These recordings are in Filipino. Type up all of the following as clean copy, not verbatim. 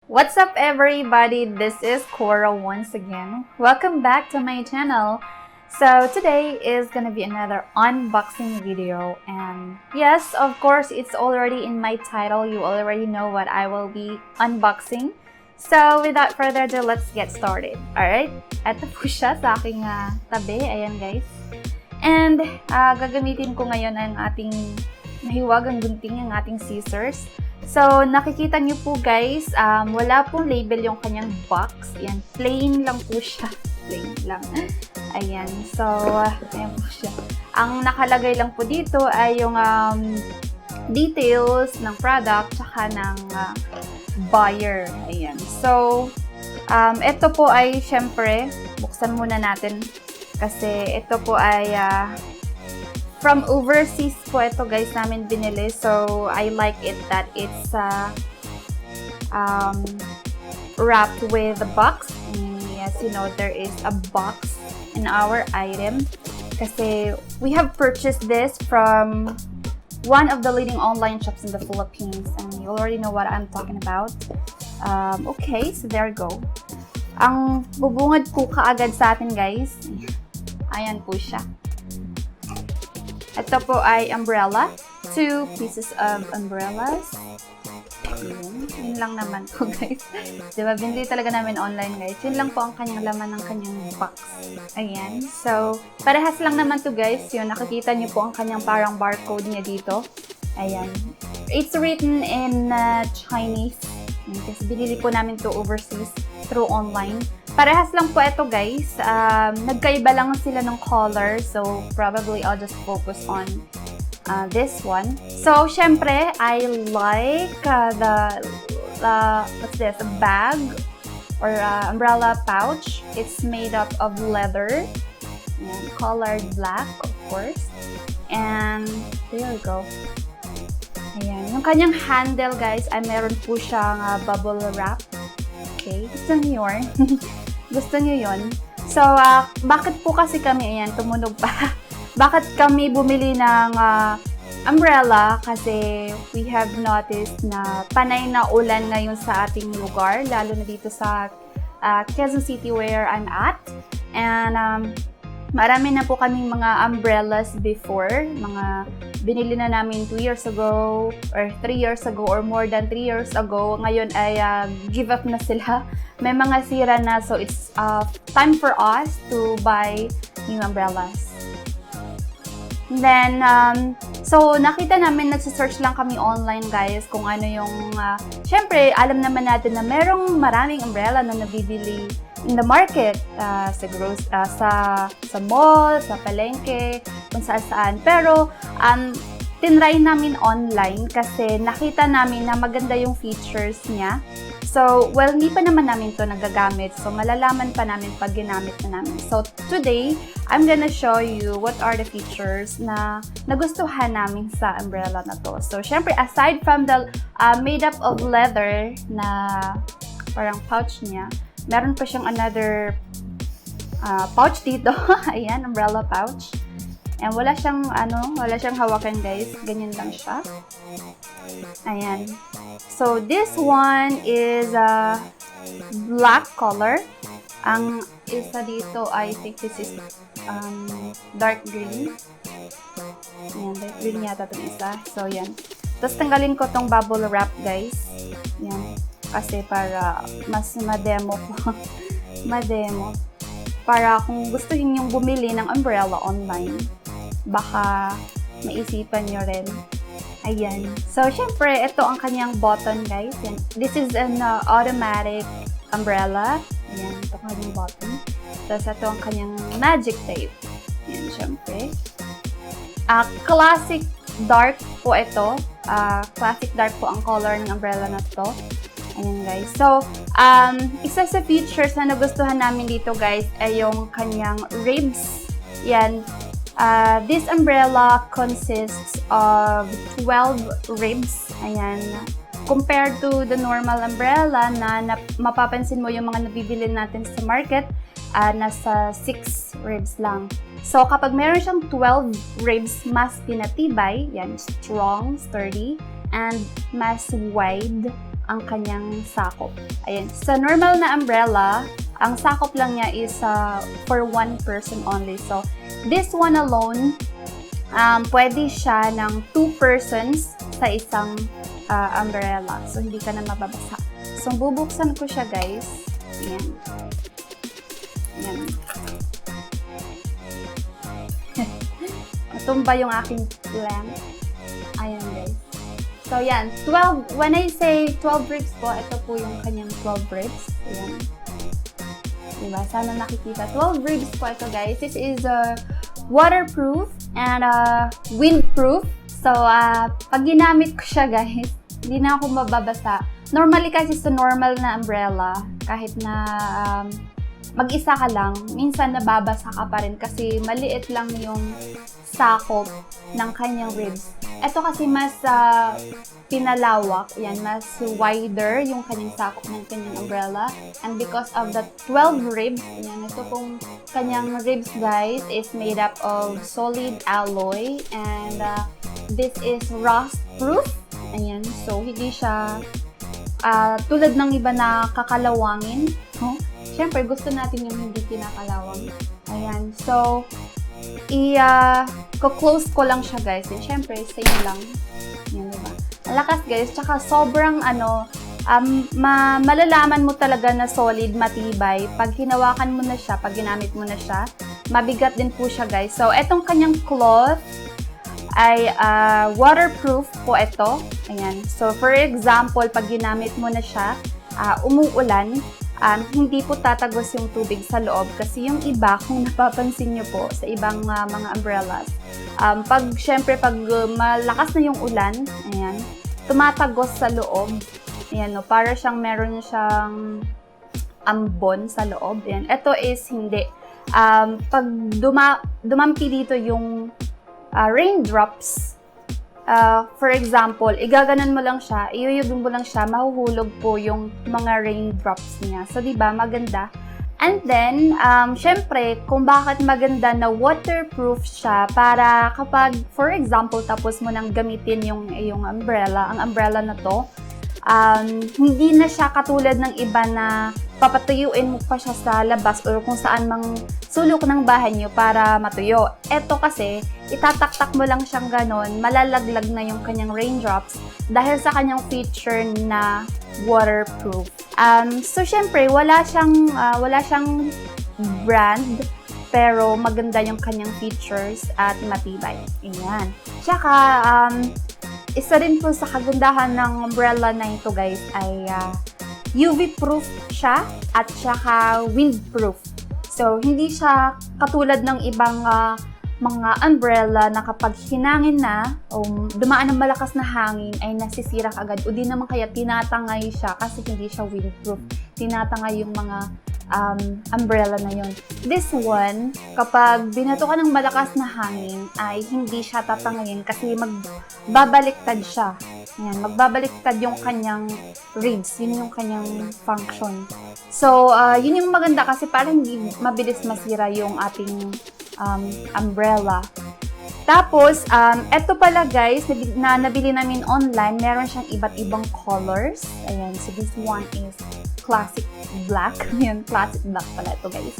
What's up everybody? This is Cora once again. Welcome back to my channel. So today is gonna be another unboxing video, and yes, of course, it's already in my title. You already know what I will be unboxing. So without further ado, let's get started. Alright, eto po siya sa aking tabi. Ayan guys. And gagamitin ko ngayon ang ating mahiwagang gunting, ang ating scissors. So, nakikita niyo po guys, wala pong label yung kanyang box. Yan, plain lang po siya. Plain lang. Ayan, so, ayan po siya. Ang nakalagay lang po dito ay yung details ng product tsaka ng buyer. Ayan. So, ito po ay, syempre, buksan muna natin. Kasi ito po ay from overseas po ito guys namin binili. So, I like it that it's wrapped with a box. And yes, you know, there is a box in our item. Kasi we have purchased this from one of the leading online shops in the Philippines. And you already know what I'm talking about. Okay, so there you go. Ang bubungad po kaagad sa atin guys. Ayan po siya. Ito po ay umbrella. 2 pieces of umbrellas. Yun lang naman po guys. Diba, binili talaga namin online guys. Yun lang po ang kanyang laman ng kanyang box. Ayan. So, parehas lang naman to guys. Yun, nakikita niyo po ang kanyang parang barcode niya dito. Ayan. It's written in Chinese. Kasi binili po namin to overseas through online. Parehas lang po ito guys. Nagkaiba lang sila ng color. So, probably I'll just focus on this one. So, syempre, I like what's this? A bag or umbrella pouch. It's made up of leather. And colored black, of course. And there you go. Ayan. Yung kanyang handle guys, ay meron po siyang bubble wrap. Okay. Gusto niyo yun? Gusto niyo yun? So, bakit po kasi kami, ayan, tumunog pa. Bakit kami bumili ng umbrella? Kasi we have noticed na panay na ulan ngayon sa ating lugar, lalo na dito sa Quezon City where I'm at. And marami na po kaming mga umbrellas before. Mga binili na namin 2 years ago or 3 years ago or more than 3 years ago. Ngayon ay give up na sila. May mga sira na, so it's time for us to buy new umbrellas. And then, so nakita namin, nagsisearch lang kami online guys kung ano yung, syempre alam naman natin na merong maraming umbrella na nabibili in the market, sa mall, sa palengke, kung saan. Pero, tinry namin online kasi nakita namin na maganda yung features niya. So, well, hindi pa naman namin to nagagamit. So, malalaman pa namin pag ginamit na namin. So, today, I'm gonna show you what are the features na nagustuhan namin sa umbrella na to. So, syempre, aside from the made up of leather na parang pouch niya, meron pa siyang another pouch dito. Ayan, umbrella pouch. And wala siyang hawakan guys. Ganyan lang siya. Ayan. So, this one is black color. Ang isa dito, I think this is dark green. Ayan, dark green yata itong isa. So, yan. Tapos, tanggalin ko tong bubble wrap guys. Yan. Kasi para mas ma-demo ko. Ma-demo. Para kung gusto niyo bumili ng umbrella online, baka maisipan nyo rin. Ayan. So, syempre, ito ang kanyang button, guys. Yan. This is an automatic umbrella. Ayan, ito ang kanyang button. Tapos, ito ang kanyang magic tape. Ayan, syempre. Classic dark po ito. Classic dark po ang color ng umbrella na ito. Ayan, guys. So, isa sa features na nagustuhan namin dito, guys, ay yung kanyang ribs. Yan. This umbrella consists of 12 ribs. Ayan. Compared to the normal umbrella na mapapansin mo yung mga nabibili natin sa market, nasa 6 ribs lang. So, kapag meron siyang 12 ribs, mas pinatibay, yan, strong, sturdy, and mas wide ang kanyang sakop. Ayan. Sa normal na umbrella, ang sakop lang niya is for one person only. So, this one alone, pwede siya ng 2 persons sa isang umbrella. So, hindi ka na mababasa. So, bubuksan ko siya, guys. Ayan. Ayan. Natumba yung aking lamp. Ayan, guys. So, yan. 12, when I say 12 ribs po, ito po yung kanyang 12 ribs. Ayan. Diba? Sana nakikita. 12 ribs po ito, guys. This is waterproof and windproof. So, pag ginamit ko siya, guys, hindi na ako mababasa. Normally kasi sa normal na umbrella, kahit na mag-isa ka lang, minsan nababasa ka pa rin kasi maliit lang yung sakop ng kanyang ribs. Ito kasi mas pinalawak, yan, mas wider yung kanyang sakop ng kanyang umbrella. And because of the 12 ribs, yan, ito pong kanyang ribs, guys, is made up of solid alloy. And this is rust-proof. Ayan, so hindi siya tulad ng iba na kakalawangin. Siyempre, gusto natin yung hindi kinakalawang. Ayan, so i-close ko lang siya, guys. And syempre, same lang. Yan, diba? Malakas, guys. Tsaka sobrang, malalaman mo talaga na solid, matibay. Pag hinawakan mo na siya, pag ginamit mo na siya, mabigat din po siya, guys. So, etong kanyang cloth ay waterproof po ito. Ayan. So, for example, pag ginamit mo na siya, umuulan, hindi po tatagos yung tubig sa loob kasi yung iba, kung napapansin nyo po sa ibang mga umbrellas, syempre pag malakas na yung ulan, ayan, tumatagos sa loob. Ayan, no, para siyang meron siyang ambon sa loob. Ayan. Ito is hindi. Pag dumampi dito yung raindrops, for example, igaganon mo lang siya, iyuyugin mo lang siya, mahuhulog po yung mga raindrops niya. So, diba, maganda. And then, syempre, kung bakit maganda na waterproof siya, para kapag, for example, tapos mo nang gamitin yung umbrella, ang umbrella na to, hindi na siya katulad ng iba na papatuyuin mo pa siya sa labas or kung saan mang sulok ng bahay nyo para matuyo. Ito kasi, itataktak mo lang siyang ganon, malalaglag na yung kanyang raindrops dahil sa kanyang feature na waterproof. So, syempre, wala siyang brand, pero maganda yung kanyang features at matibay. Ayan. Tsaka, isa rin po sa kagandahan ng umbrella na ito, guys, ay UV-proof siya at saka windproof. So, hindi siya katulad ng ibang mga umbrella na kapag hinangin na o dumaan ng malakas na hangin ay nasisira agad o di naman kaya tinatangay siya kasi hindi siya windproof. Tinatangay yung mga umbrella na yon. This one, kapag binato ka ng malakas na hangin ay hindi siya tatangayin kasi magbabaliktad siya. Yan, magbabaliktad yung kanyang ribs, yun yung kanyang function. So, yun yung maganda kasi para hindi mabilis masira yung ating umbrella. Tapos, eto pala, guys, na nabili namin online, meron siyang iba't ibang colors. Ayan, so this one is classic black. Ayan, classic black pala ito, guys.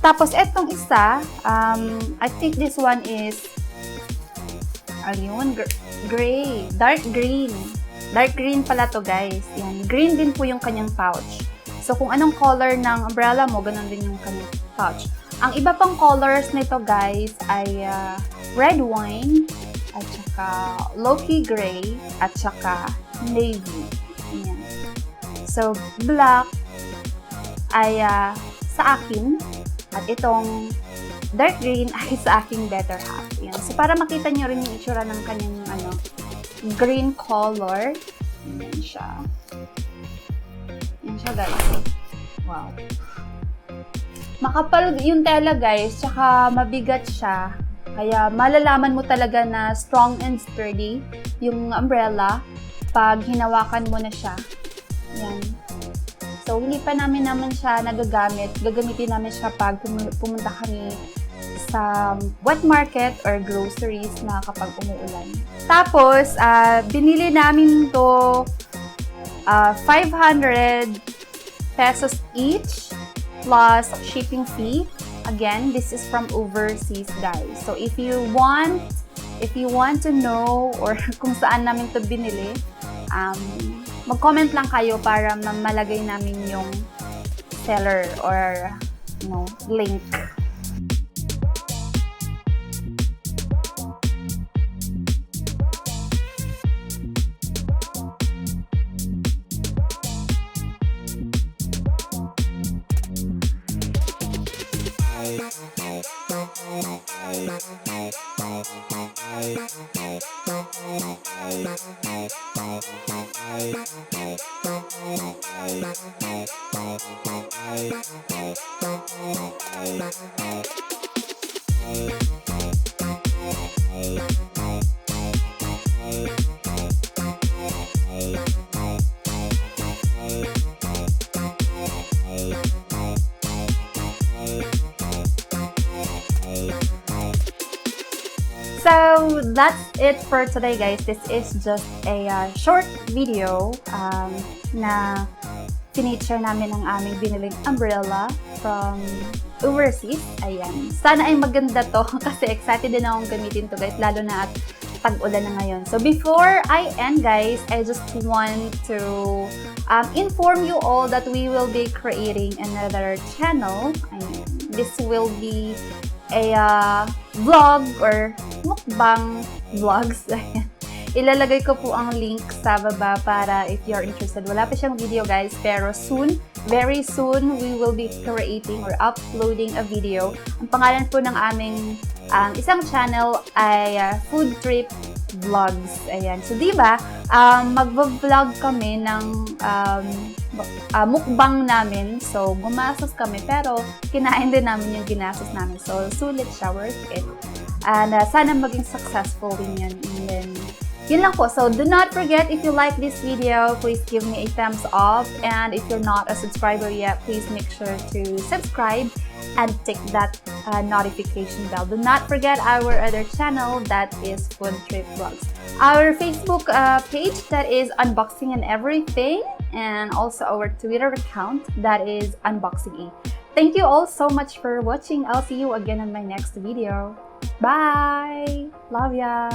Tapos, etong isa, I think this one is, ayun, gray, dark green. Dark green pala to, guys. Ayan, green din po yung kanyang pouch. So, kung anong color ng umbrella mo, ganun din yung kanyang pouch. Ang iba pang colors nito, guys, ay red wine, at saka low-key gray, at saka navy. Ayan. So, black ay sa akin, at itong dark green ay sa aking better half. Ayan. So, para makita nyo rin yung itsura ng kanyang green color. Ayan siya. Ayan siya, guys. Wow. Makapal yung tela, guys, tsaka mabigat siya. Kaya malalaman mo talaga na strong and sturdy yung umbrella pag hinawakan mo na siya. Yan. So, hindi pa namin siya nagagamit. Gagamitin namin siya pag pumunta kami sa wet market or groceries na kapag umuulan. Tapos, binili namin to 500 pesos each plus shipping fee. Again, this is from overseas, guys. So if you want to know or kung saan namin to binili, mag-comment lang kayo para malagay namin yung seller or link. So that's it for today, guys. This is just a short video na finiture namin ang aming biniling umbrella from overseas. Ayan. Sana ay maganda to kasi excited din akong gamitin to, guys, lalo na at tag-ulan na ngayon. So before I end, guys, I just want to inform you all that we will be creating another channel. Ayan. This will be a vlog or mukbang vlogs. Ilalagay ko po ang link sa baba para if you're interested. Wala pa siyang video, guys, pero soon, very soon, we will be creating or uploading a video. Ang pangalan po ng aming isang channel ay Food Trip Vlogs. Ayan. So, di ba, mag-vlog kami ng mukbang namin. So, gumastos kami, pero kinain din namin yung ginastos namin. So, sulit siya, worth it. And sana maging successful din yan. And then, yun lang po. So, do not forget, if you like this video, please give me a thumbs up. And if you're not a subscriber yet, please make sure to subscribe and tick that notification bell. Do not forget our other channel, that is Food Trip Vlogs. Our Facebook page, that is Unboxing and Everything. And also our Twitter account, that is Unboxing. Thank you all so much for watching. I'll see you again in my next video. Bye! Love ya!